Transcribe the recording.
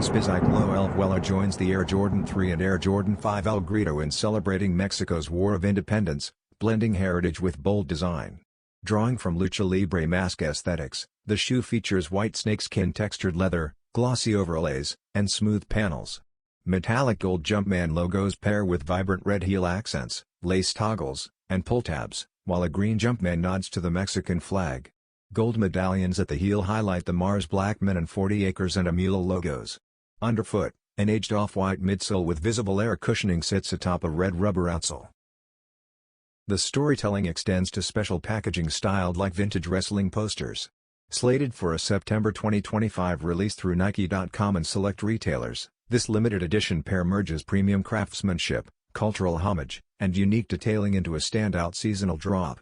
Spizike Low Vuelo joins the Air Jordan 3 and Air Jordan 5 Grito in celebrating Mexico's War of Independence, blending heritage with bold design. Drawing from lucha libre mask aesthetics, the shoe features white snakeskin-textured leather, glossy overlays, and smooth panels. Metallic gold Jumpman logos pair with vibrant red heel accents, lace toggles, and pull tabs, while a green Jumpman nods to the Mexican flag. Gold medallions at the heel highlight the Mars Blackmon and 40 Acres A Mule logos. Underfoot, an aged off-white midsole with visible air cushioning sits atop a red rubber outsole. The storytelling extends to special packaging styled like vintage wrestling posters. Slated for a September 2025 release through Nike.com and select retailers, this limited edition pair merges premium craftsmanship, cultural homage, and unique detailing into a standout seasonal drop.